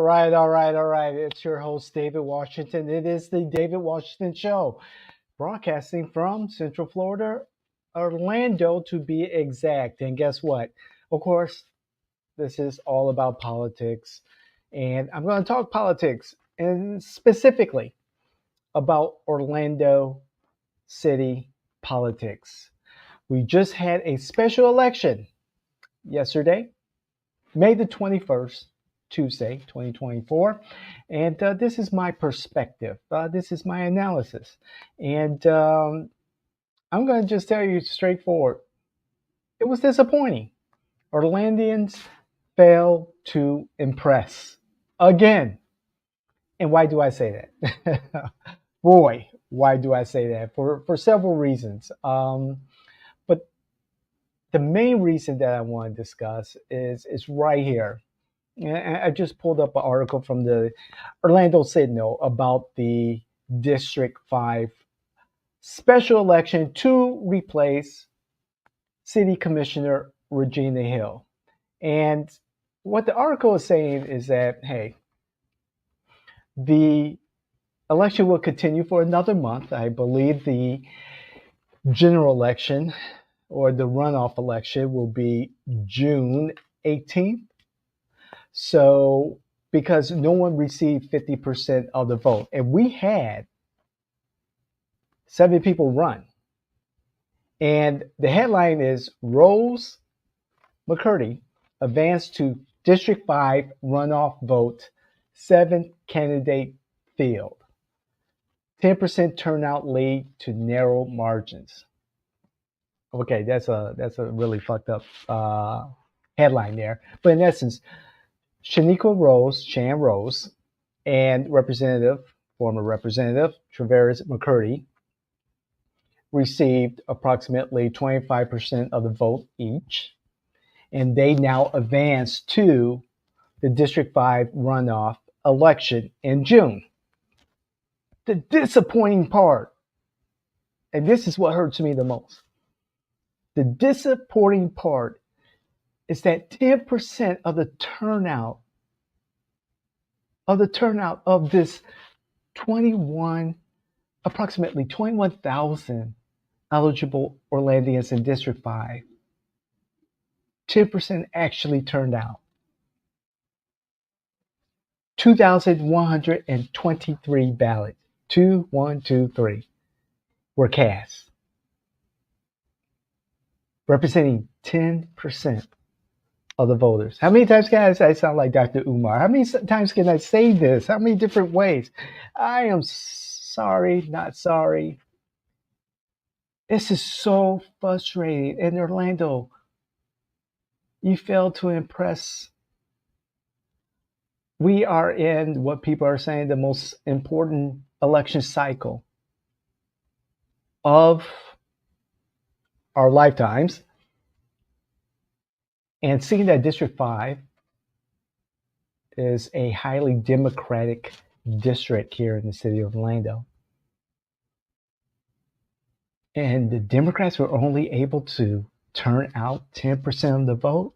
all right. It's your host, David Washington. It is the David Washington Show, broadcasting from Central Florida, Orlando to be exact. And guess what? Of course, this is all about politics. And I'm going to talk politics and specifically about Orlando city politics. We just had a special election yesterday, May the 21st, Tuesday, 2024. And this is my perspective. This is my analysis. And I'm going to just tell you straightforward it was disappointing. Orlandoans failed to impress again. And why do I say that? Boy, why do I say that? For several reasons. But the main reason that I want to discuss is right here. And I just pulled up an article from the Orlando Sentinel about the District 5 special election to replace City Commissioner Regina Hill. And what the article is saying is that, hey, the election will continue for another month. I believe the general election or the runoff election will be June 18th. So, because no one received 50% of the vote, and we had 7 people run. And the headline is Rose McCurdy advanced to District 5 runoff vote, 7 candidate field. 10% turnout lead to narrow margins. Okay, that's a really fucked up headline there. But in essence, Shan Rose, and former Representative Travis McCurdy received approximately 25% of the vote each, and they now advance to the District 5 runoff election in June. The disappointing part, and this is what hurts me the most, the disappointing part is that 10% of the turnout of this approximately 21,000 eligible Orlandoans in District 5, 10% actually turned out. 2,123 ballots, 2,123, were cast, representing 10% of the voters. How many times can I sound like Dr. Umar? How many times can I say this? How many different ways? I am sorry, not sorry. This is so frustrating. In Orlando, you failed to impress. We are in what people are saying the most important election cycle of our lifetimes. And seeing that District 5 is a highly democratic district here in the city of Orlando. And the Democrats were only able to turn out 10% of the vote.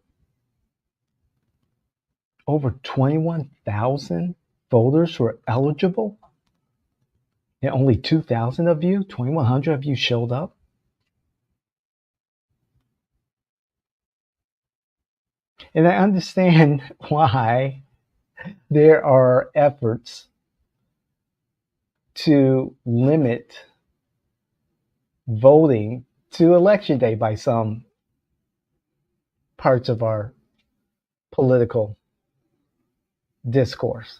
Over 21,000 voters were eligible. And only 2,000 of you, 2,100 of you showed up. And I understand why there are efforts to limit voting to election day by some parts of our political discourse.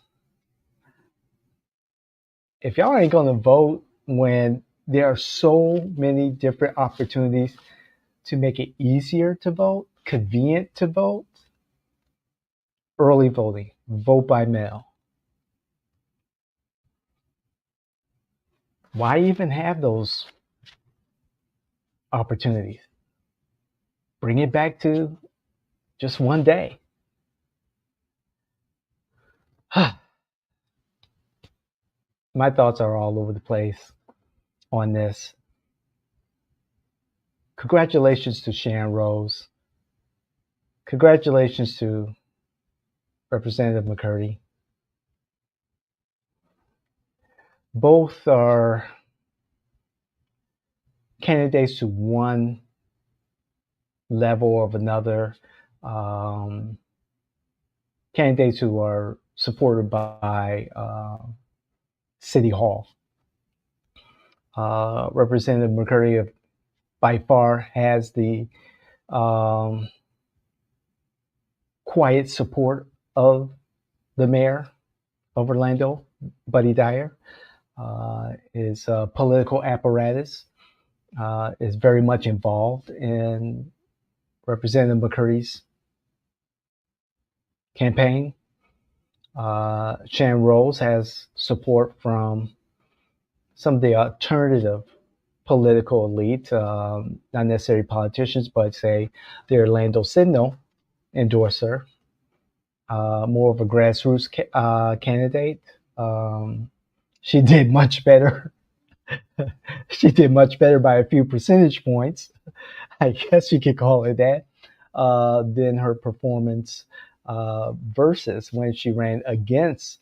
If y'all ain't going to vote when there are so many different opportunities to make it easier to vote, convenient to vote, early voting, vote by mail. Why even have those opportunities? Bring it back to just one day. My thoughts are all over the place on this. Congratulations to Shan Rose. Congratulations to Representative McCurdy. Both are candidates to one level or another, um, candidates who are supported by City Hall. Representative McCurry by far has the um, quiet support of the mayor of Orlando, Buddy Dyer. His political apparatus is very much involved in Representative McCurry's campaign. Shannon Rose has support from some of the alternative political elite, not necessarily politicians, but say the Orlando Signal endorse her. More of a grassroots candidate. She did much better. She did much better by a few percentage points, I guess you could call it that, than her performance versus when she ran against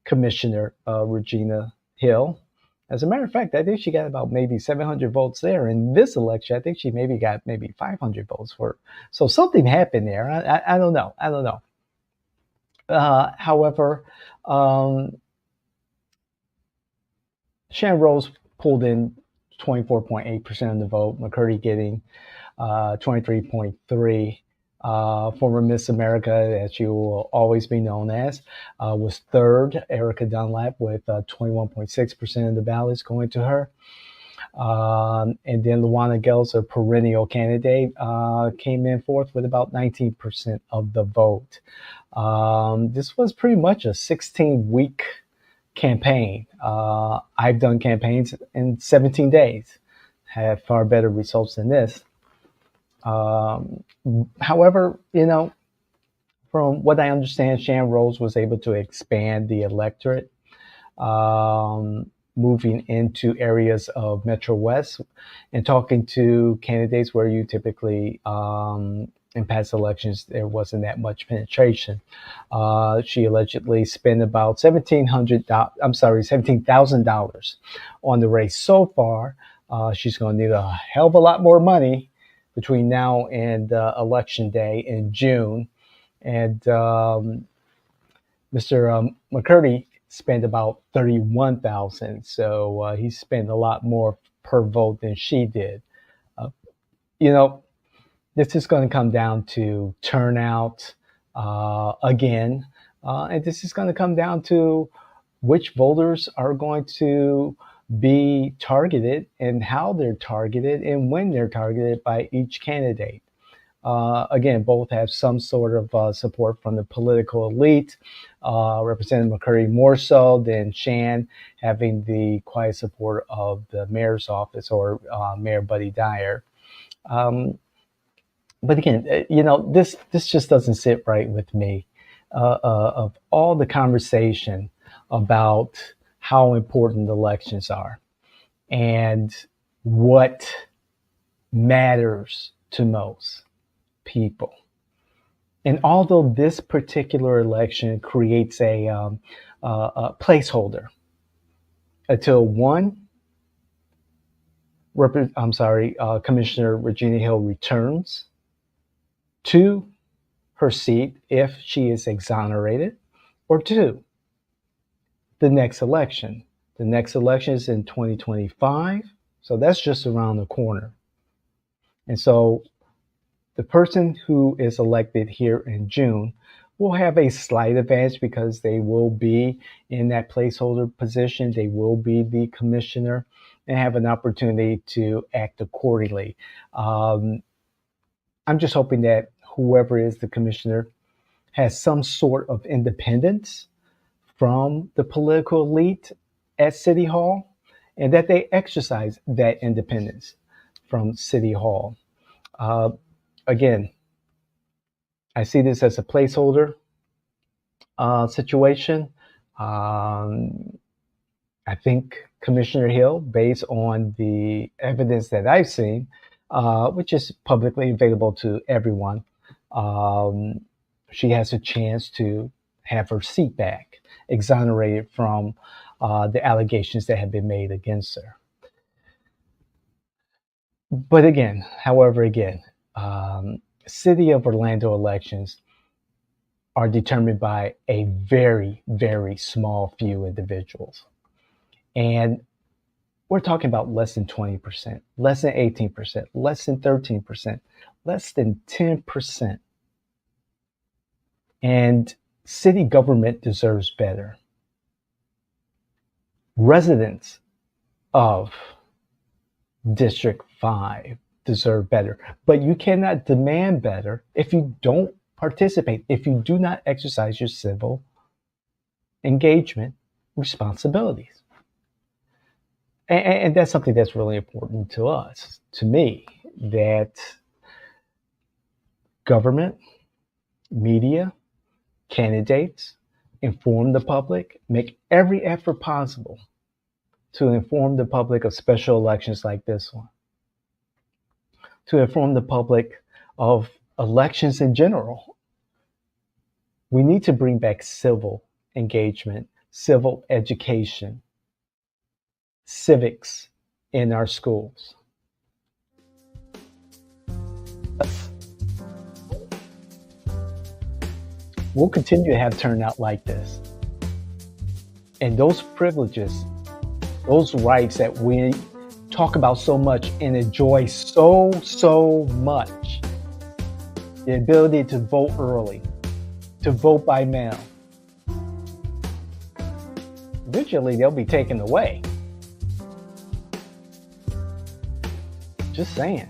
Commissioner Regina Hill. As a matter of fact, I think she got about maybe 700 votes there. In this election, I think she maybe got maybe 500 votes for her. So something happened there. I don't know. I don't know. However, Shannon Rose pulled in 24.8% of the vote. McCurdy getting 23.3. Former Miss America, as she will always be known as, was third. Erica Dunlap with 21.6% of the ballots going to her. And then Luana Gels, a perennial candidate, came in fourth with about 19% of the vote. This was pretty much a 16-week campaign. I've done campaigns in 17 days, had far better results than this. However, from what I understand, Shannon Rose was able to expand the electorate, moving into areas of Metro West and talking to candidates where you typically, in past elections, there wasn't that much penetration. She allegedly spent about $17,000 on the race so far. She's going to need a hell of a lot more money between now and election day in June. And Mr. McCurdy spent about $31,000, so he spent a lot more per vote than she did. This is going to come down to turnout again, and this is going to come down to which voters are going to be targeted and how they're targeted and when they're targeted by each candidate. Again, both have some sort of support from the political elite. Representative McCurry more so than Shan, having the quiet support of the mayor's office or Mayor Buddy Dyer. But again, this just doesn't sit right with me. Of all the conversation about how important elections are and what matters to most people. And although this particular election creates a placeholder until Commissioner Regina Hill returns to her seat if she is exonerated, or two, the next election. The next election is in 2025, so that's just around the corner. And so the person who is elected here in June will have a slight advantage because they will be in that placeholder position. They will be the commissioner and have an opportunity to act accordingly. I'm just hoping that whoever is the commissioner has some sort of independence from the political elite at City Hall and that they exercise that independence from City Hall. Again, I see this as a placeholder situation. I think Commissioner Hill, based on the evidence that I've seen, which is publicly available to everyone, she has a chance to have her seat back, exonerated from the allegations that have been made against her. But again, City of Orlando elections are determined by a very, very small few individuals. And we're talking about less than 20%, less than 18%, less than 13%, less than 10%. And city government deserves better. Residents of District 5 deserve better. But you cannot demand better if you don't participate, if you do not exercise your civil engagement responsibilities. And that's something that's really important to us, to me, that government, media, candidates inform the public, make every effort possible to inform the public of special elections like this one, to inform the public of elections in general. We need to bring back civil engagement, civil education, civics in our schools. We'll continue to have turnout like this. And those privileges, those rights that we talk about so much and enjoy so much, the ability to vote early, to vote by mail, eventually they'll be taken away. Just saying.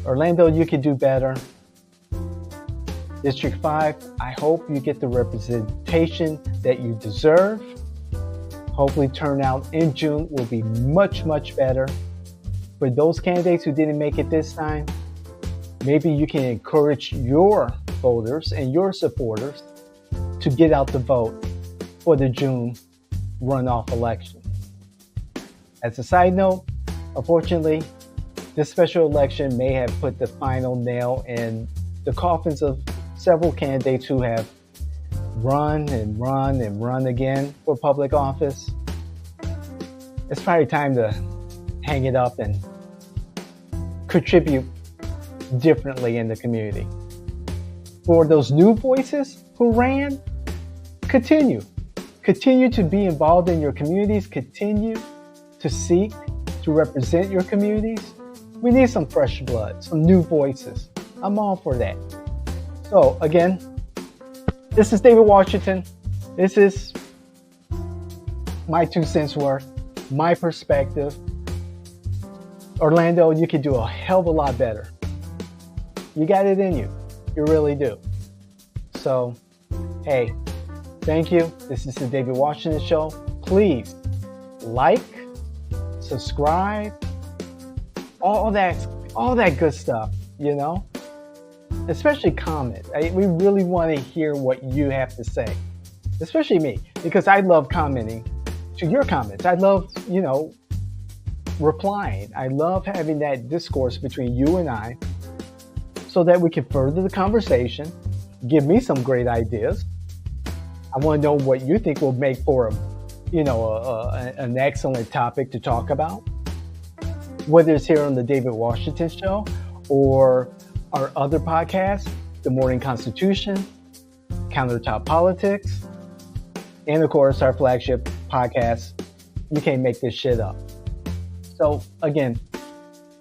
Orlando, you could do better. District 5, I hope you get the representation that you deserve. Hopefully turnout in June will be much better. For those candidates who didn't make it this time, maybe you can encourage your voters and your supporters to get out to vote for the June runoff election. As a side note, unfortunately, this special election may have put the final nail in the coffins of several candidates who have run again for public office. It's probably time to hang it up and contribute differently in the community. For those new voices who ran, continue to be involved in your communities, continue to seek to represent your communities. We need some fresh blood, some new voices. I'm all for that. So again, this is David Washington. This is my 2 cents worth, my perspective. Orlando, you could do a hell of a lot better. You got it in you. You really do. So, hey, thank you. This is the David Washington Show. Please like, subscribe, all that good stuff, you know? Especially comment. We really want to hear what you have to say, especially me, because I love commenting to your comments. I love, replying. I love having that discourse between you and I so that we can further the conversation, give me some great ideas. I want to know what you think will make for an excellent topic to talk about, whether it's here on the David Washington Show or our other podcasts, The Morning Constitution, Countertop Politics, and of course our flagship podcast, You Can't Make This Shit Up. So again,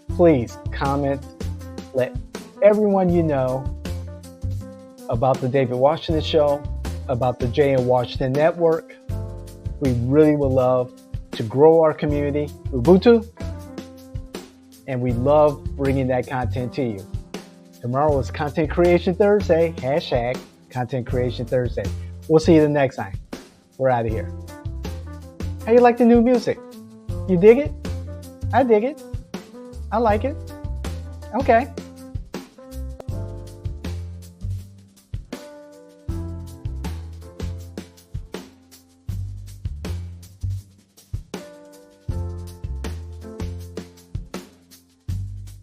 please comment, let everyone you know about the David Washington Show, about the J.N. Washington Network. We really would love to grow our community, Ubuntu, and we love bringing that content to you. Tomorrow is Content Creation Thursday, #Content Creation Thursday. We'll see you the next time. We're out of here. How you like the new music? You dig it? I dig it. I like it. Okay.